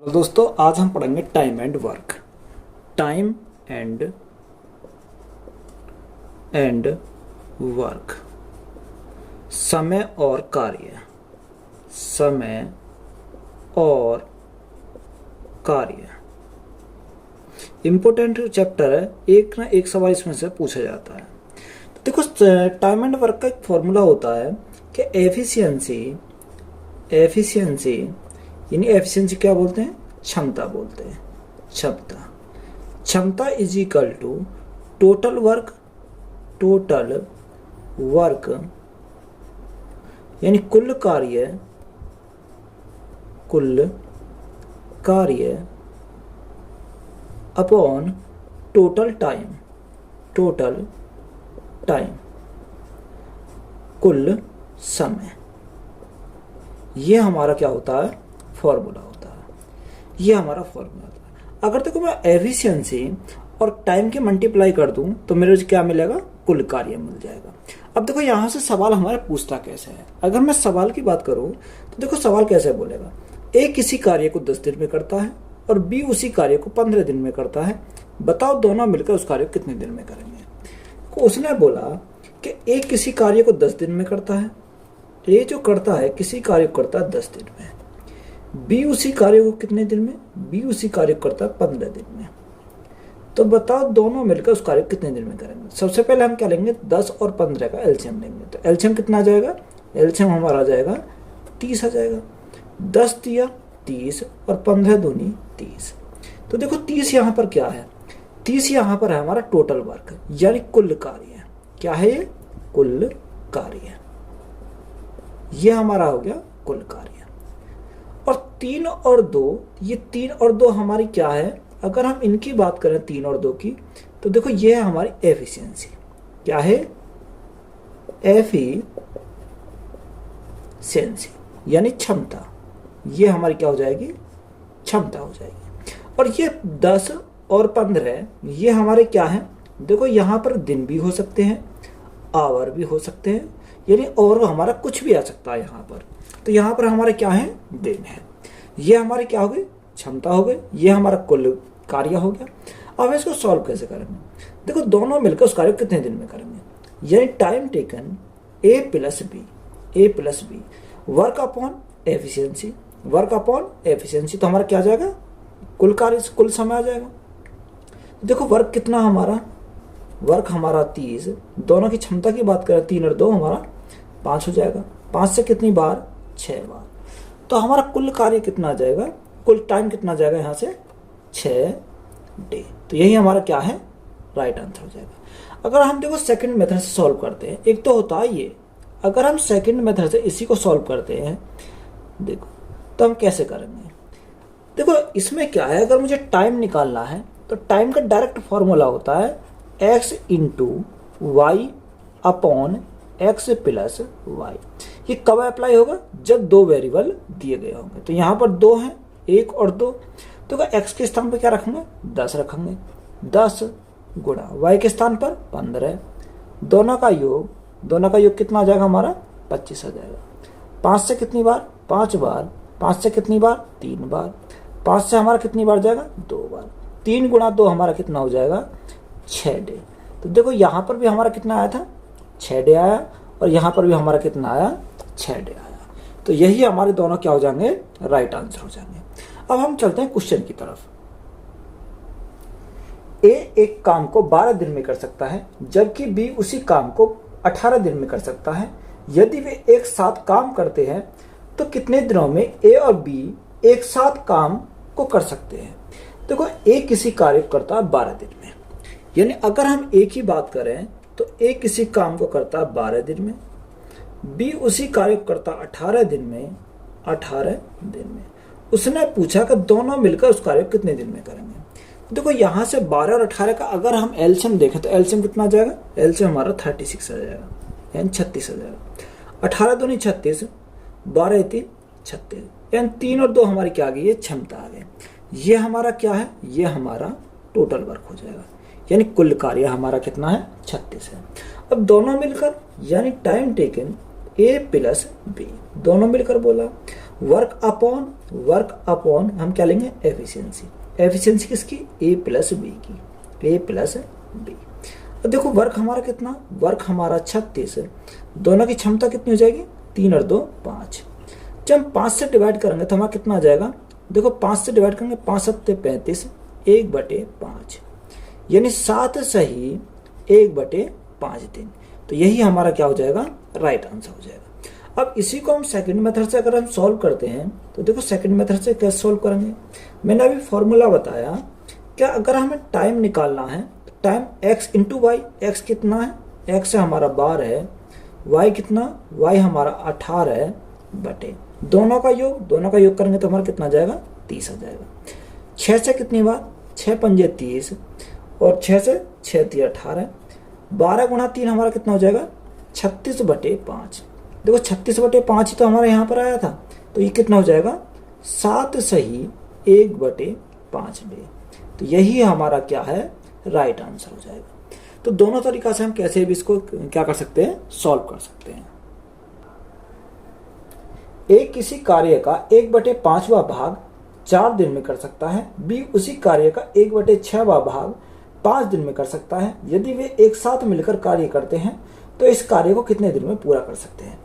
तो दोस्तों आज हम पढ़ेंगे time and work. Time and work, समय और कार्य। समय और कार्य इम्पोर्टेंट चैप्टर है, एक ना एक सवाल इसमें से पूछा जाता है। तो देखो, टाइम एंड वर्क का एक फॉर्मूला होता है कि एफिशिएंसी यानी एफिशिएंसी क्या बोलते हैं? क्षमता बोलते हैं। क्षमता is equal to total work यानी कुल कार्य अपॉन टोटल टाइम कुल समय। ये हमारा क्या होता है? फॉर्मूला होता है। ये हमारा फॉर्मूला होता है। अगर देखो मैं एफिशिएंसी और टाइम के मल्टीप्लाई कर दूं तो मेरे को क्या मिलेगा? कुल कार्य मिल जाएगा। अब देखो यहां से सवाल हमारा पूछता कैसे है। अगर मैं सवाल की बात करूं तो देखो सवाल कैसे बोलेगा, ए किसी कार्य को 10 दिन में करता है और बी उसी कार्य को 15 दिन में करता है, बताओ दोनों मिलकर उस कार्य को कितने दिन में करेंगे। तो उसने बोला कि ए किसी कार्य को 10 दिन में करता है, ए जो करता है किसी कार्य को करता है 10 दिन में, बी उसी कार्य को कितने दिन में? बी उसी कार्य को करता है 15 दिन में। तो बताओ दोनों मिलकर उस कार्य को कितने दिन में करेंगे। सबसे पहले हम क्या लेंगे? 10 और 15 का एलसीएम लेंगे। तो एलसीएम कितना आ जाएगा? एलसीएम हमारा आ जाएगा 30 आ जाएगा। 10 दिया 30 और 15 दूनी 30। तो देखो 30 यहाँ पर क्या है? 30 यहाँ पर है हमारा टोटल वर्क यानी कुल कार्य। क्या है ये? कुल कार्य। ये हमारा हो गया कुल कार्य। और 3 और 2, ये 3 और 2 हमारी क्या है? अगर हम इनकी बात करें 3 और 2 की, तो देखो ये है हमारी एफिशिएंसी। क्या है? एफिशिएंसी यानी क्षमता। ये हमारी क्या हो जाएगी? क्षमता हो जाएगी। और ये 10 और 15 ये हमारे क्या है? देखो यहाँ पर दिन भी हो सकते हैं, आवर भी हो सकते हैं, यानी और हमारा कुछ भी आ सकता है यहाँ पर। तो यहाँ पर हमारे क्या है? दिन है। ये हमारी क्या हो गई? क्षमता हो गई। ये हमारा कुल कार्य हो गया। अब इसको सॉल्व कैसे करेंगे? देखो दोनों मिलकर उस कार्य को कितने दिन में करेंगे, यानी time taken A plus B work upon efficiency. तो हमारा क्या आ जाएगा? कुल कार्य कुल समय आ जाएगा। देखो वर्क कितना हमारा? वर्क हमारा 30, दोनों की क्षमता की बात करें 3 और 2 हमारा 5 हो जाएगा। 5 से कितनी बार? 6 बार। तो हमारा कुल कार्य कितना आ जाएगा? कुल टाइम कितना आ जाएगा यहाँ से? 6 डे। तो यही हमारा क्या है? राइट आंसर हो जाएगा। अगर हम देखो सेकंड मेथड से सॉल्व करते हैं, एक तो होता है ये, अगर हम सेकंड मेथड से इसी को सॉल्व करते हैं देखो तो हम कैसे करेंगे। देखो इसमें क्या है, अगर मुझे टाइम निकालना है तो टाइम का डायरेक्ट फॉर्मूला होता है x into Y upon X plus Y. ये कब अप्लाई होगा? जब 2 वेरिएबल दिए गए होंगे। तो यहाँ पर 2 हैं, 1 और 2। तो x के स्थान पर क्या रखेंगे? 10 रखेंगे। 10 गुणा y के स्थान पर 15। दोनों का योग कितना आ जाएगा हमारा? 25 आ जाएगा। 5 से कितनी बार? 5 बार। 5 से कितनी बार? 3 बार। 5 से हमारा कितनी बार जाएगा? 2 बार। 3 गुणा 2 हमारा कितना हो जाएगा? 6 डे। तो देखो यहाँ पर भी हमारा कितना आया था? 6 डे आया। और यहाँ पर भी हमारा कितना आया? 6 डे आया। तो यही हमारे दोनों क्या हो जाएंगे? राइट आंसर हो जाएंगे। अब हम चलते हैं क्वेश्चन की तरफ। ए एक काम को 12 दिन में कर सकता है जबकि बी उसी काम को 18 दिन में कर सकता है। यदि वे एक साथ काम करते हैं तो कितने दिनों में ए और बी एक साथ काम को कर सकते हैं। देखो ए किसी कार्य को करता है 12 दिन में, यानी अगर हम ए की बात करें तो ए किसी काम को करता है 12 दिन में, बी उसी कार्य को करता 18 दिन में। उसने पूछा कि दोनों मिलकर उस कार्य को कितने दिन में करेंगे। देखो यहाँ से 12 और 18 का अगर हम एलसीएम देखें तो एलसीएम कितना आ जाएगा? एलसीएम हमारा 36 आ जाएगा, यानी 36 आ जाएगा। 18 दूनी 36, 12 3 36, यानी 3 और 2 हमारी क्या आ गई? ये क्षमता आ गई। ये हमारा क्या है? ये हमारा टोटल वर्क हो जाएगा, यानी कुल कार्य हमारा कितना है? 36 है। अब दोनों मिलकर यानी time taken A plus B, दोनों मिलकर बोला। वर्क अपॉन हम क्या लेंगे, एफिशिएंसी। एफिशिएंसी किसकी, ए प्लस बी की, ए प्लस बी। अब देखो वर्क हमारा कितना, वर्क हमारा 36, दोनों की क्षमता कितनी हो जाएगी, 3 और 2 5। जब हम 5 से डिवाइड करेंगे तो हमारा कितना आ जाएगा, देखो 5 से डिवाइड करेंगे, 5 7 35, 1/5, यानी 7 सही 1/5 दिन। तो यही हमारा क्या हो जाएगा, राइट आंसर हो जाएगा। अब इसी को हम सेकंड मेथड से अगर हम सॉल्व करते हैं तो देखो सेकंड मेथड से कैसे सॉल्व करेंगे, मैंने अभी फॉर्मूला बताया। क्या अगर हमें टाइम निकालना है तो time x into Y, X कितना है, x हमारा 12 है, y कितना, y हमारा 18 है, बटे दोनों का योग करेंगे तो हमारा कितना जाएगा, 30 आ जाएगा। 6 से कितनी बार, 6 पंजे 30 और 6 से 6 3 18, 12 गुणा 3 हमारा कितना हो जाएगा, 36/5। देखो 36/5 ही तो हमारा यहाँ पर आया था, तो ये कितना हो जाएगा, 7 सही 1/5 में। तो यही हमारा क्या है, राइट आंसर हो जाएगा। तो दोनों तरीका से हम कैसे भी इसको क्या कर सकते हैं, सॉल्व कर सकते हैं। ए किसी कार्य का 1/5वां भाग 4 दिन में कर सकता है, बी उसी कार्य का 1/6वां भाग 5 दिन में कर सकता है। यदि वे एक साथ मिलकर कार्य करते हैं तो इस कार्य को कितने दिन में पूरा कर सकते हैं।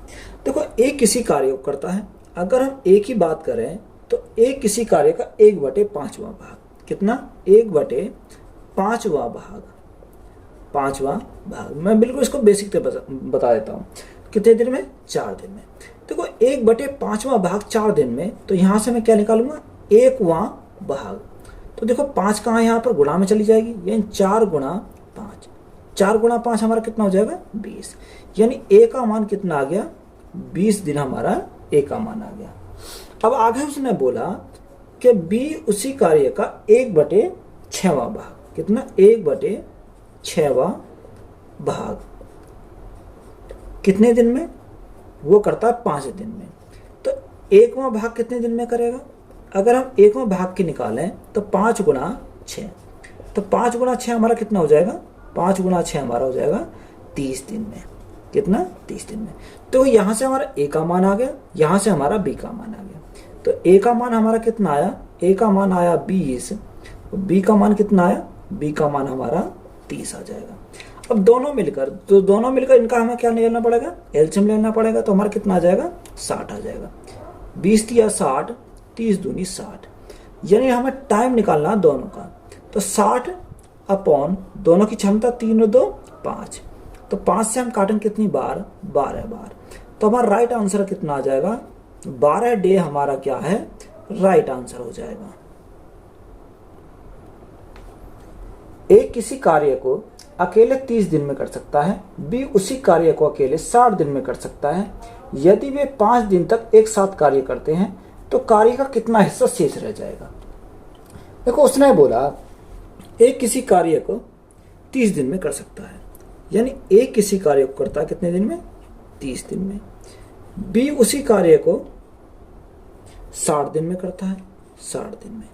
देखो ए किसी कार्य को करता है, अगर हम ए की बात करें तो ए किसी कार्य का 1/5वां भाग, कितना, 1/5वां भाग, 5वां भाग, मैं बिल्कुल इसको बेसिक से बता देता हूँ, कितने दिन में, 4 दिन में। देखो 1/5वां भाग 4 दिन में, तो यहाँ से मैं क्या निकालूंगा, 1वां भाग। तो देखो 5 कहाँ यहाँ पर गुणा में चली जाएगी, यानी 4 गुणा 5, 4 गुणा 5 हमारा कितना हो जाएगा, 20, यानी ए का मान कितना आ गया, 20 दिन हमारा ए का मान आ गया। अब आगे उसने बोला कि बी उसी कार्य का 1/6वां भाग, कितना, 1/6वां भाग कितने दिन में, वो करता है 5 दिन में। तो 1वां भाग कितने दिन में करेगा, अगर हम 1वां भाग की निकालें तो 5 गुणा 6, तो 5 गुणा 6 हमारा कितना हो जाएगा, 5 गुणा 6 हमारा हो जाएगा 30 दिन में, कितना, 30 दिन में। तो यहाँ से हमारा ए का मान आ गया, यहाँ से हमारा बी का मान आ गया। तो ए का मान हमारा कितना आया, ए का मान आया 20, बी का मान कितना आया, बी का मान हमारा 30 आ जाएगा। अब दोनों मिलकर इनका हमें क्या लेना पड़ेगा, एलसीएम लेना पड़ेगा। तो हमारा कितना आ जाएगा, 60 आ जाएगा। 20 या 60, 30 दूनी 60, यानी हमें टाइम निकालना दोनों का। तो 60 अपॉन दोनों की क्षमता 3 और 2 5, तो 5 से हम काटेंगे कितनी बार, 12 बार। तो हमारा राइट आंसर कितना आ जाएगा, 12 डे हमारा क्या है, राइट आंसर हो जाएगा। ए किसी कार्य को अकेले 30 दिन में कर सकता है, बी उसी कार्य को अकेले 60 दिन में कर सकता है। यदि वे 5 दिन तक एक साथ कार्य करते हैं तो कार्य का कितना हिस्सा शेष रह जाएगा। देखो उसने बोला ए किसी कार्य को 30 दिन में कर सकता है, यानी ए किसी कार्य को करता है कितने दिन में, 30 दिन में। बी उसी कार्य को 60 दिन में करता है, 60 दिन में।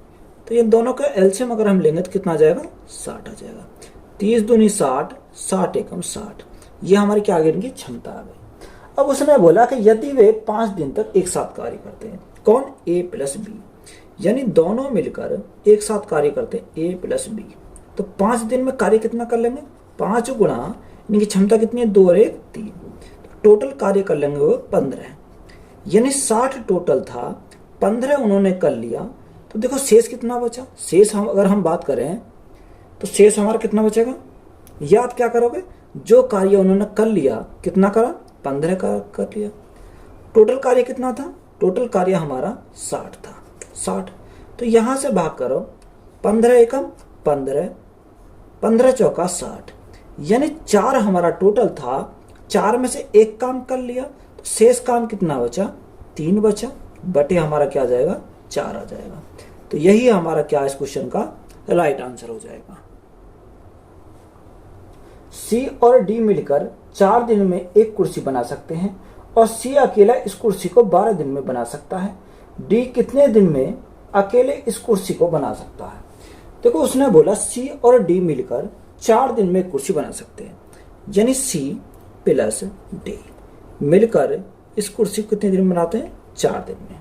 तो ये दोनों का एलसीएम अगर हम लेंगे तो कितना आ जाएगा, 60 आ जाएगा। 30 दूनी 60, 60 एकम 60, ये हमारी क्या आ गई, इनकी क्षमता आ गई। अब उसने बोला कि यदि वे 5 दिन तक एक साथ कार्य करते हैं, कौन, ए प्लस बी, यानी दोनों मिलकर एक साथ कार्य करते हैं, ए प्लस बी, तो 5 दिन में कार्य कितना कर लेंगे, 5 गुणा इनकी क्षमता कितनी है, 2 और 1 3, टोटल कार्य कर लेंगे वो 15, यानी 60 टोटल था, 15 उन्होंने कर लिया। तो देखो शेष कितना बचा, शेष अगर हम बात करें तो शेष हमारा कितना बचेगा, या आप क्या करोगे, जो कार्य उन्होंने कर लिया कितना करा, 15 का कर लिया। टोटल कार्य कितना था, टोटल कार्य हमारा 60 था, 60। तो यहां से भाग करो, 15 एकम 15, 15 चौका 60, यानी 4 हमारा टोटल था, 4 में से 1 काम कर लिया, तो शेष काम कितना बचा, 3 बचा, बटे हमारा क्या आ जाएगा, 4 आ जाएगा। तो यही हमारा क्या इस क्वेश्चन का राइट आंसर हो जाएगा। सी और डी मिलकर 4 दिन में एक कुर्सी बना सकते हैं और सी अकेला इस कुर्सी को 12 दिन में बना सकता है। डी कितने दिन में अकेले इस कुर्सी को बना सकता है। देखो उसने बोला सी और डी मिलकर 4 दिन में एक कुर्सी बना सकते हैं, यानी सी प्लस डी मिलकर इस कुर्सी को कितने दिन में बनाते हैं? 4 दिन में।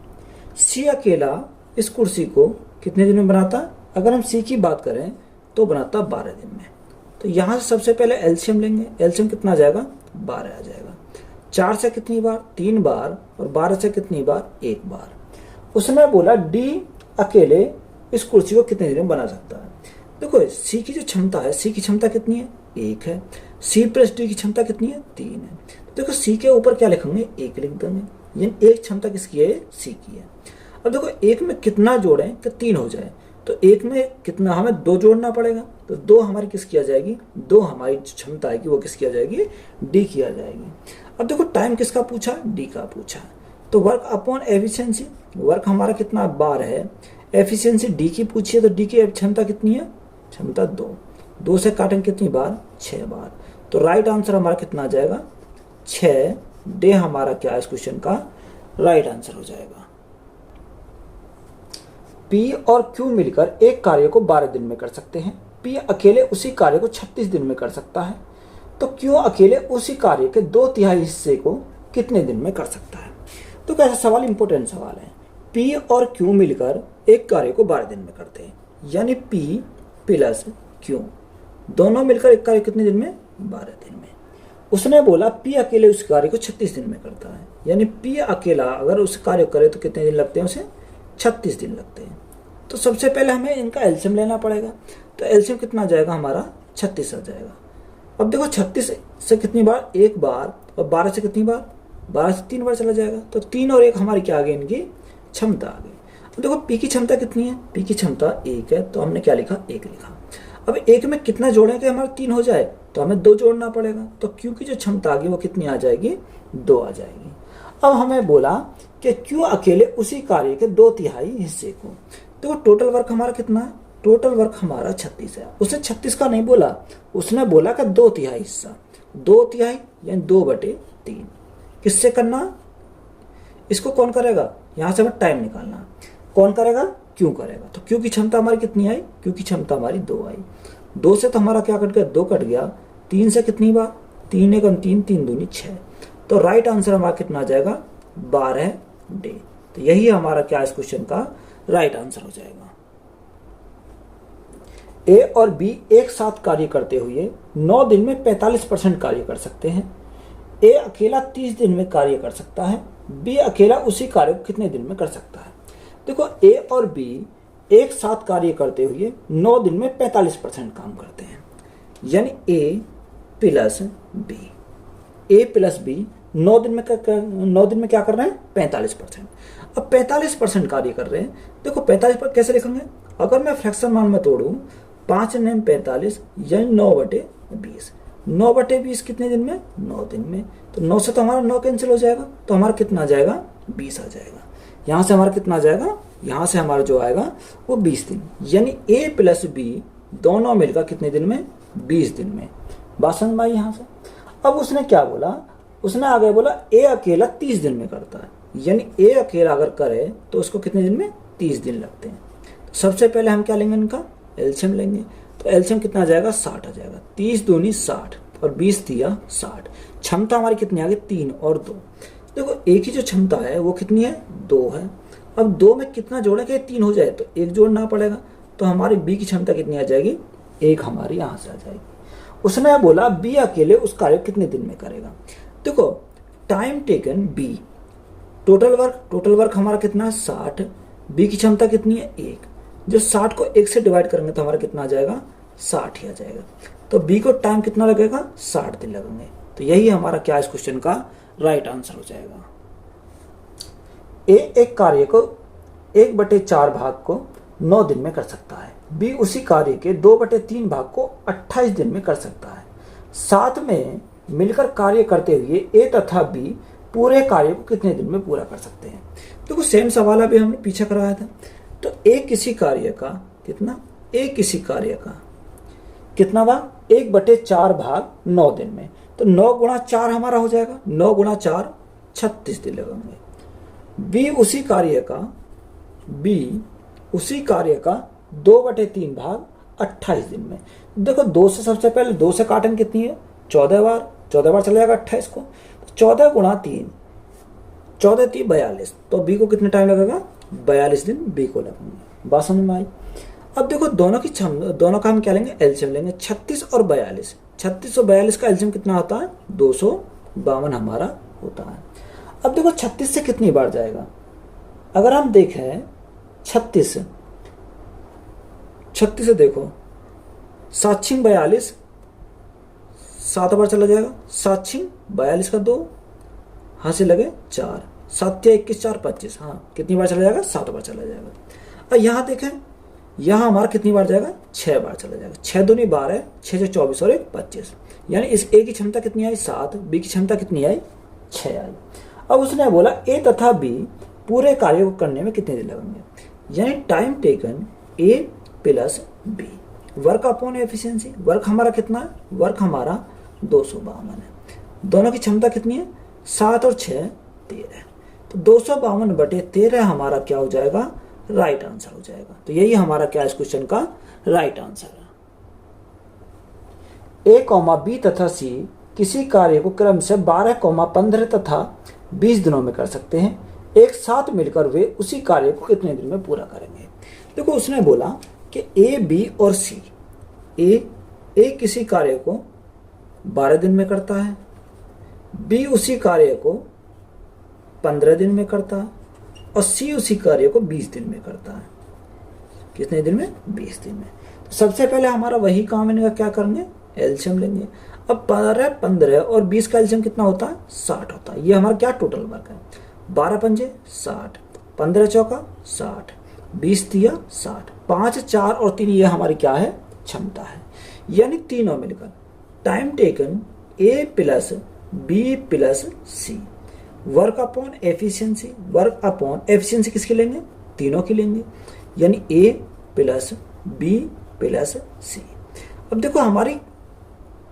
सी अकेला इस कुर्सी को कितने दिन में बनाता? अगर हम सी की बात करें तो बनाता 12 दिन में। तो यहाँ से सबसे पहले एलसीएम लेंगे। एलसीएम कितना आ जाएगा? 12 आ जाएगा। 4 से कितनी बार? 3 बार। और 12 से कितनी बार? 1 बार। उसने बोला डी अकेले इस कुर्सी को कितने दिन में बना सकता है? देखो सी की जो क्षमता है, सी की क्षमता कितनी है? 1 है। सी प्लस डी की क्षमता कितनी है? 3 है। देखो सी के ऊपर क्या लिखेंगे? 1 लिख देंगे। यानी एक क्षमता किसकी है? सी की है। अब देखो 1 में कितना जोड़ें कि 3 हो जाए? तो 1 में कितना? हमें 2 जोड़ना पड़ेगा। तो 2 हमारी किसकी आ जाएगी? 2 हमारी क्षमता है कि वो किसकी आ जाएगी? डी की आ जाएगी। अब देखो टाइम किसका पूछा? डी का पूछा। तो वर्क अपॉन एफिशिएंसी, वर्क हमारा कितना? 12 है। एफिशिएंसी डी की पूछी है तो डी की क्षमता कितनी है? क्षमता 2। 2 से काटेंगे कितनी बार? 6 बार। तो राइट आंसर हमारा कितना आ जाएगा? 6 डे हमारा क्या है इस क्वेश्चन का राइट आंसर हो जाएगा। पी और क्यू मिलकर एक कार्य को 12 दिन में कर सकते हैं। पी अकेले उसी कार्य को 36 दिन में कर सकता है। तो क्यू अकेले उसी कार्य के 2/3 हिस्से को कितने दिन में कर सकता है? तो कैसा सवाल? इंपोर्टेंट सवाल है। पी और क्यू मिलकर एक कार्य को 12 दिन में करते हैं, यानी पी प्लस क्यू दोनों मिलकर एक कार्य कितने दिन में? 12 दिन में। उसने बोला पी अकेले उस कार्य को 36 दिन में करता है, यानी पी अकेला अगर उस कार्य करे तो कितने दिन लगते हैं? उसे 36 दिन लगते हैं। तो सबसे पहले हमें इनका एलसीएम लेना पड़ेगा। तो एलसीएम कितना आ जाएगा हमारा? 36 आ जाएगा। अब देखो 36 से कितनी बार? 1 बार। और 12 से कितनी बार? 12 से 3 बार चला जाएगा। तो 3 और 1 हमारी क्या आ गई? इनकी क्षमता आ गई। अब देखो पी की क्षमता कितनी है? पी की क्षमता 1 है। तो हमने क्या लिखा? 1 लिखा। अब 1 में कितना जोड़ें कि हमारा 3 हो जाए? तो हमें 2 जोड़ना पड़ेगा। तो क्यू की जो क्षमता आ गई वो कितनी आ जाएगी? 2 आ जाएगी। अब हमें बोला कि क्यू अकेले उसी कार्य के 2/3 हिस्से को। देखो टोटल वर्क हमारा कितना है? टोटल वर्क हमारा 36 है। उसने 36 का नहीं बोला, उसने बोला कि 2/3 हिस्सा। 2/3 यानी 2/3 किससे करना? इसको कौन करेगा? यहां से हमें टाइम निकालना। कौन करेगा? क्यू करेगा। तो क्यू की क्षमता हमारी कितनी आई? क्यू की क्षमता हमारी 2 आई। 2 से तो हमारा क्या कट गया? 2 कट गया। 3 से कितनी बार? 3 एकम 3, 3 दूनी 6। तो राइट आंसर हमारा कितना आ जाएगा? 12 डे। तो यही हमारा क्या इस क्वेश्चन का राइट आंसर हो जाएगा। ए और बी एक साथ कार्य करते हुए 9 दिन में 45% कार्य कर सकते हैं। ए अकेला 30 दिन में कार्य कर सकता है। बी अकेला उसी कार्य को कितने दिन में कर सकता है? देखो ए और बी एक साथ कार्य करते हुए 9 दिन में 45% काम करते हैं, यानी A plus B. A plus B 9 दिन में क्या कर रहे हैं? 45%। अब 45% कार्य कर रहे हैं। देखो 45 कैसे लिखेंगे? अगर मैं फ्रैक्शन मान में तोड़ूं 5 9 45 यानी 9/20। 9/20 कितने दिन में? 9 दिन में। तो 9 से तो हमारा 9 कैंसिल हो जाएगा। तो हमारा कितना आ जाएगा? 20 आ जाएगा। यहाँ से हमारा कितना आ जाएगा? यहाँ से हमारा जो आएगा वो 20 दिन, यानी ए प्लस बी दोनों मिलकर कितने दिन में? 20 दिन में। बात समझ में आई यहाँ से? अब उसने क्या बोला? उसने आगे बोला ए अकेला 30 दिन में करता है, यानी ए अकेला अगर करे तो उसको कितने दिन में? 30 दिन लगते हैं। तो सबसे पहले हम क्या लेंगे? इनका एलसीएम लेंगे। तो एलसीएम कितना आ जाएगा? 60 आ जाएगा। 30 दूनी 60 और 20 दिया 60। क्षमता हमारी कितनी आ गई? 3 और 2। देखो एक ही जो क्षमता है वो कितनी है? 2 है। अब 2 में कितना जोड़े कि 3 हो जाए? तो 1 जोड़ना पड़ेगा। तो हमारी बी की क्षमता कितनी आ जाएगी? 1 हमारी यहाँ से आ जाएगी। उसने बोला बी अकेले उस कार्य कितने दिन में करेगा? देखो time taken B, total work हमारा कितना है? 60। बी की क्षमता कितनी है? 1। जो 60 को 1 से डिवाइड करेंगे तो हमारा कितना आ जाएगा? 60 ही आ जाएगा। तो बी को टाइम कितना लगेगा? 60 दिन लगेंगे। तो यही हमारा क्या इस क्वेश्चन का राइट आंसर हो जाएगा। ए एक कार्य को 1/4 भाग को 9 दिन में कर सकता है। बी उसी कार्य के 2/3 भाग को 28 दिन में कर सकता है। साथ में मिलकर कार्य करते हुए ए तथा बी पूरे कार्य को कितने दिन में पूरा कर सकते हैं? देखो सेम सवाल अभी हमने पीछे कराया था। तो ए किसी कार्य का कितना? ए किसी कार्य का कितना भाग? 1/4 भाग 9 दिन में। तो 9 गुणा 4 हमारा हो जाएगा। 9 गुणा 4 36 दिन लगेंगे। बी उसी कार्य का 2/3 भाग 28 दिन में। देखो 2 से सबसे पहले 2 से काटेंगे कितनी है? 14 बार। 14 बार चला जाएगा 28 को। 14 × 3, 14 × 3 42, तो बी को कितना टाइम लगेगा? 42 दिन बी को लगेंगे। बात समझ में आई? अब देखो दोनों का हम क्या लेंगे? एलसीएम लेंगे। 36 और 42, 36 और 42 का एलसीएम कितना होता है? 252 हमारा होता है। अब देखो 36 से कितनी बार जाएगा? अगर हम देखें 36 से देखो 7 × 42, 7 बार चला जाएगा। 7 × 42 का 2, हाँ से लगे 4, 7 × 21 4 25, हाँ कितनी बार चला जाएगा? 7 बार चला जाएगा। और यहाँ देखें, यहाँ हमारा कितनी बार जाएगा? 6 बार चला जाएगा। 6 दूनी 12, 6 से 24 और 1 25, यानी इस ए की क्षमता कितनी आई? 7, बी की क्षमता कितनी आई? 6 आई। अब उसने बोला ए तथा बी पूरे कार्य को करने में कितने दिन लगेंगे, यानी time taken A plus B, work upon efficiency. Work हमारा कितना है? वर्क हमारा 252 है। दोनों की क्षमता कितनी है? 7 और 6 13, तो 252/13 हमारा क्या हो जाएगा? राइट आंसर हो जाएगा। तो यही हमारा क्या इस क्वेश्चन का राइट आंसर है। ए, बी तथा सी किसी कार्य को क्रम से 12, 15 तथा 20 दिनों में कर सकते हैं। एक साथ मिलकर वे उसी कार्य को कितने दिन में पूरा करेंगे? देखो उसने बोला कि ए, बी और सी, ए किसी कार्य को 12 दिन में करता है, बी उसी कार्य को 15 दिन में करता है और सी उसी कार्य को 20 दिन में करता है। कितने दिन में? 20 दिन में। तो सबसे पहले हमारा वही काम इनका क्या करेंगे? एलसीएम लेंगे। अब 12, 15 और 20 का एलसीएम कितना होता है? 60 होता है। ये हमारा क्या टोटल वर्क है? 12 पंजे 60, 15 चौका 60, 20 तिया 60, 5, 4 और 3 ये हमारी क्या है? क्षमता है। यानी तीनों मिलकर time taken A plus B plus C, work upon efficiency. Work upon efficiency किसकी लेंगे? तीनों की लेंगे, यानी A plus B plus C. अब देखो हमारी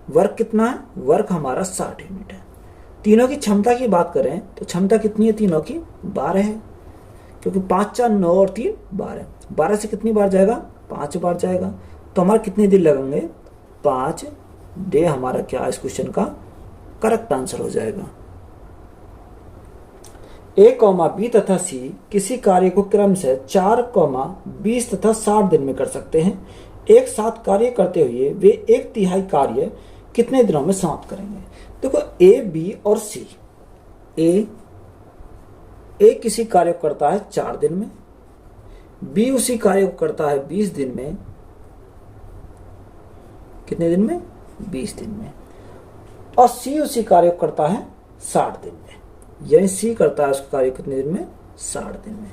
वर्क कितना है? वर्क हमारा 60 यूनिट है। तीनों की क्षमता की बात करें तो क्षमता कितनी है तीनों की? 12 है, क्योंकि 5, 4, 9 और 3 12। 12 से कितनी बार जाएगा? 5 बार जाएगा। तो हमारे कितने दिन लगेंगे? 5 डे हमारा क्या इस क्वेश्चन का करेक्ट आंसर हो जाएगा। ए, बी तथा सी किसी कार्य को क्रम से 4, 20 तथा 60 दिन में कर सकते हैं। एक साथ कार्य करते हुए वे 1/3 कार्य कितने दिनों में समाप्त करेंगे? देखो ए, बी और सी, ए किसी कार्य को करता है 4 दिन में, बी उसी कार्य को करता है 20 दिन में। कितने दिन में? 20 दिन में। और सी उसी कार्य को करता है 60 दिन में, यानी सी करता है उसका कार्य कितने दिन में? 60 दिन में।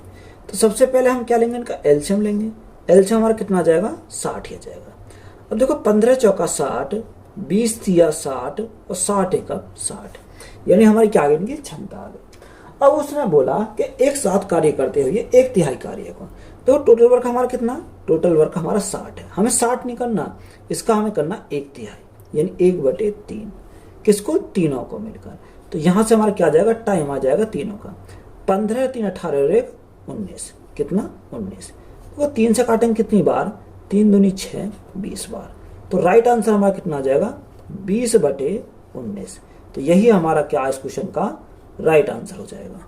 तो सबसे पहले हम क्या लेंगे? इनका एलसीएम लेंगे। एलसीएम हमारा कितना जाएगा? 60 ही जाएगा। अब देखो 15 चौका 60, 20 तिया 60 और 60 एकम 60, यानी हमारी क्या आ गई? इनकी क्षमता आ गई। अब उसने बोला कि एक साथ कार्य करते हुए 1/3 कार्य को, तो टोटल वर्क हमारा कितना? टोटल वर्क हमारा 60 है। हमें 60 नहीं करना, इसका हमें करना 1/3, यानी 1/3। किसको? तीनों को मिलकर। तो यहां से हमारा क्या जाएगा? टाइम आ जाएगा तीनों का। 15, 3, 18 और 1 19, कितना? 19। तो 3 से काटेंगे कितनी बार? 3 दूनी 6, 20 बार। तो राइट आंसर हमारा कितना आ जाएगा? 20/19। तो यही हमारा क्या इस क्वेश्चन का राइट आंसर हो जाएगा।